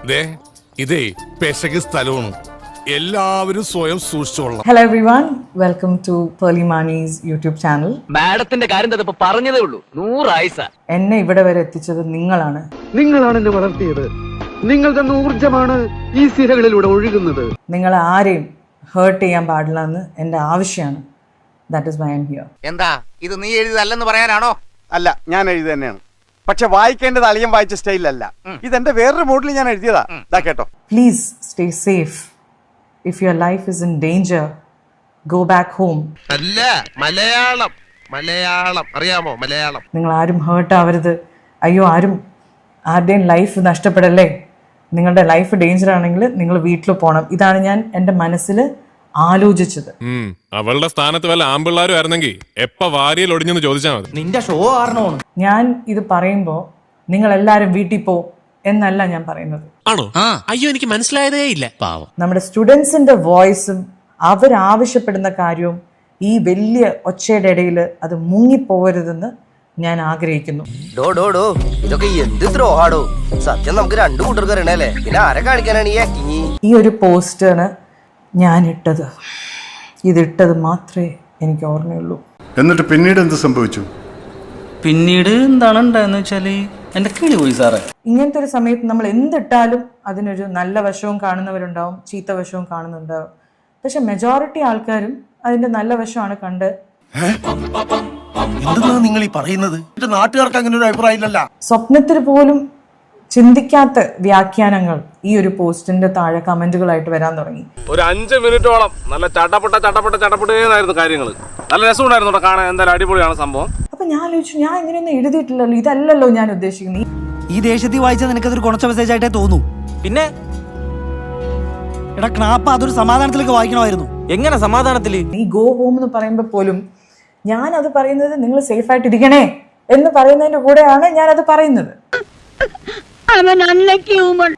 ഇതേ പെശക് സ്ഥലമാണ്, എല്ലാവരും സ്വയം സൂക്ഷിച്ചോളാം. Hello everyone, welcome to Pearly Mani's YouTube channel. മാഡത്തിന്റെ കാര്യം ഇപ്പൊ പറഞ്ഞതേ ഉള്ളൂ, 100 ആയിസ. എന്നെ ഇവിടെ വരെ എത്തിച്ചത് നിങ്ങളാണ്. നിങ്ങളാണ് എന്നെ വളർത്തിയത്. നിങ്ങൾ തന്ന ഊർജ്ജമാണ് ഈ സിരകളിലൂടെ ഒഴുകുന്നത്. നിങ്ങൾ ആരെയും ഹേർട്ട് ചെയ്യാൻ പാടില്ല എന്ന് എന്റെ ആവശ്യമാണ്. That is why I am here. എന്താ ഇത് നീ എഴുതിയതല്ലെന്ന് പറയാനാണോ? അല്ല, ഞാൻ എഴുതി തന്നെയാണ്. പക്ഷെ വായിക്കേണ്ടത് അളിയൻ വായിച്ച സ്റ്റൈലല്ല. ഇതെന്റെ വേറൊരു മോഡലിൽ ഞാൻ എഴുതിയതാ. ഇതാ കേട്ടോ. Please stay safe. If your life is in danger, go back home. അല്ല, മലയാളം അറിയാമോ? മലയാളം. നിങ്ങൾ ആരും ഹേർട്ട് ആവരുത്. അയ്യോ, ആരുടെയും ലൈഫ് നഷ്ടപ്പെടല്ലേ. നിങ്ങളുടെ ലൈഫ് ഡേഞ്ചർ ആണെങ്കിൽ നിങ്ങൾ വീട്ടിൽ പോകണം. ഇതാണ് ഞാൻ എൻ്റെ മനസ്സിൽ ആലോചിച്ചത്. അവളുടെ സ്ഥാനത്ത് വല്ല ആമ്പിള്ളാരും ആയിരുന്നെങ്കിൽ എപ്പ വാരിയിൽ ഒടിഞ്ഞെന്ന് ചോദിച്ചാൽ മതി. നിന്റെ ഷോ കാരണമാണ് ഞാൻ ഇത് പറയുമ്പോൾ നിങ്ങൾ എല്ലാവരും വീട്ടിൽ പോ എന്നല്ല ഞാൻ പറയുന്നത്. ആണോ? അയ്യോ, എനിക്ക് മനസ്സിലായതേ ഇല്ല. പാവം. നമ്മുടെ സ്റ്റുഡൻസിന്റെ വോയിസും അവരാവശ്യപ്പെടുന്ന കാര്യവും ഈ വലിയ ഒച്ചയുടെ ഇടയിൽ അത് മുങ്ങിപ്പോകരുതെന്ന് ഞാൻ ആഗ്രഹിക്കുന്നു. ഇതൊക്കെ എന്ത് ദ്രോഹാടോ. സത്യം നമുക്ക് രണ്ടു കൂട്ടർക്ക് അറിയണല്ലേ, പിന്നെ ആരെ കാണിക്കാനാണ് ഈ ആക്ടിങ്? ഈ ഒരു പോസ്റ്റാണ് ഞാൻ ഇട്ടത്. ഇതിട്ടത് മാത്രമേ എനിക്ക് ഓർമ്മയുള്ളൂ. എന്നിട്ട് പിന്നീട് എന്ത് സംഭവിച്ചു? പിന്നീട് എന്താണ് ഉണ്ടായെന്ന് വെച്ചാല് എന്റെ കിളി പോയി സാറേ. ഇങ്ങനത്തെ ഒരു സമയത്ത് നമ്മൾ എന്തിട്ടാലും അതിനൊരു നല്ല വശവും കാണുന്നവരുണ്ടാവും, ചീത്ത വശവും കാണുന്നുണ്ടാവും. പക്ഷെ മെജോറിറ്റി ആൾക്കാരും അതിന്റെ നല്ല വശമാണ് കണ്ട്. നിങ്ങൾ ഈ പറയുന്നത് നാട്ടുകാർക്ക് അങ്ങനെ ഒരു അഭിപ്രായം ഇല്ലല്ല. സ്വപ്നത്തിൽ പോലും ചിന്തിക്കാത്ത വ്യാഖ്യാനങ്ങൾ ഈ ഒരു പോസ്റ്റിന്റെ താഴെ കമന്റുകളായിട്ട് വരാൻ തുടങ്ങി. ഒരു 5 മിനിറ്റോളം നല്ല ചട്ടപ്പെട്ടേന്നായിരുന്നു കാര്യങ്ങൾ. നല്ല രസമുണ്ടായിരുന്നു കാണാൻ. എന്തായാലും അടിപൊളിയാണ് സംഭവം. അപ്പൊ ഞാൻ ആലോചിച്ചു, ഞാൻ ഇങ്ങനെയൊന്നും എഴുതിയിട്ടില്ലല്ലോ, ഇതല്ലല്ലോ ഞാൻ ഉദ്ദേശിക്കുന്നത്. ഈ ദേശത്തിൽ വായിച്ചാൽ നിനക്കതൊരു കുറച്ച മെസ്സേജ് ആയിട്ടേ തോന്നൂ. പിന്നെ എടാ ക്നാപ്പ, അതൊരു സമാധാനത്തിലേക്ക് വായിക്കണമായിരുന്നു. എങ്ങനെ സമാധാനത്തില്? ഈ ഗോ ഹോം എന്ന് പറയുമ്പോൾ പോലും ഞാൻ അത് പറയുന്നത് നിങ്ങൾ സേഫ് ആയിട്ട് ഇരിക്കണേ എന്ന് പറയുന്നതിന്റെ കൂടെയാണ് ഞാൻ അത് പറയുന്നത്.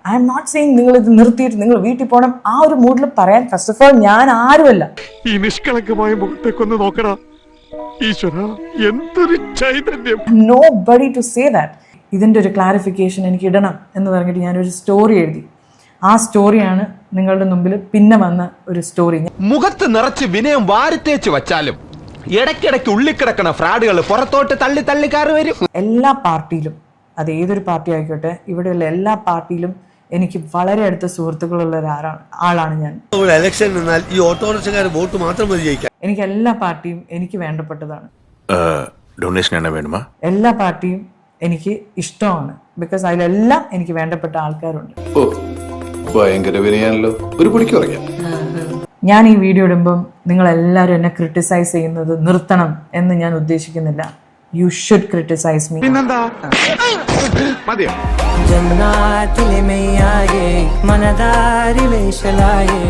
ഐ എം നോട്ട് സെയിങ് നിങ്ങൾ ഇത് നിർത്തിയിട്ട് നിങ്ങൾ വീട്ടിൽ പോകണം. ആ ഒരു മൂഡിൽ പറയാൻ ഫസ്റ്റ് ഓഫ് ഓൾ ഞാൻ ആരുമല്ല. ഈ നിഷ്കളങ്കമായ മുഖത്തേക്കൊന്ന് നോക്കടാ ഈശ്വര, എന്തൊരു ചൈതന്യം. Nobody to say that. ഇതിന്റെ ഒരു ക്ലാരിഫിക്കേഷൻ എനിക്ക് ഇടണം എന്ന് പറഞ്ഞിട്ട് ഞാനൊരു സ്റ്റോറി എഴുതി. ആ സ്റ്റോറിയാണ് നിങ്ങളുടെ മുമ്പിൽ പിന്നെ വന്ന ഒരു സ്റ്റോറി. മുഖത്ത് നിറച്ച് വിനയം വാരിത്തേച്ച് വച്ചാലും ഇടയ്ക്കിടയ്ക്ക് ഉള്ളിക്കിടക്കണ ഫ്രാഡുകൾ പുറത്തോട്ട് തള്ളി കയറി വരും. എല്ലാ പാർട്ടിയിലും, അത് ഏതൊരു പാർട്ടി ആയിക്കോട്ടെ, ഇവിടെയുള്ള എല്ലാ പാർട്ടിയിലും എനിക്ക് വളരെ അടുത്ത സുഹൃത്തുക്കളുള്ള ആളാണ് ഞാൻ. ഇലക്ഷൻ എന്നാൽ ഈ ഓട്ടോറിക്ഷക്കാർ വോട്ട് മാത്രം മതി ജയിക്കാൻ. എനിക്ക് എല്ലാ പാർട്ടിയും എനിക്ക് വേണ്ടപ്പെട്ടതാണ്. ഡൊണേഷൻ എന്നാ വേണമാ? എല്ലാ പാർട്ടിയും എനിക്ക് ഇഷ്ടമാണ്. ബിക്കോസ് അതിലെല്ലാം എനിക്ക് വേണ്ടപ്പെട്ട ആൾക്കാരുണ്ട്. ഭയങ്കര വിനയാണല്ലോ. ഒരു പൊടിക്ക് പറയാം. ഞാൻ ഈ വീഡിയോ ഇടുമ്പം നിങ്ങൾ എല്ലാവരും എന്നെ ക്രിട്ടിസൈസ് ചെയ്യുന്നത് നിർത്തണം എന്ന് ഞാൻ ഉദ്ദേശിക്കുന്നില്ല. You should criticize me. പിന്നെന്താ മതിയോ? ജന്നാത്തിലെ മെയ്യായേ മനദാരിലെ ശലായേ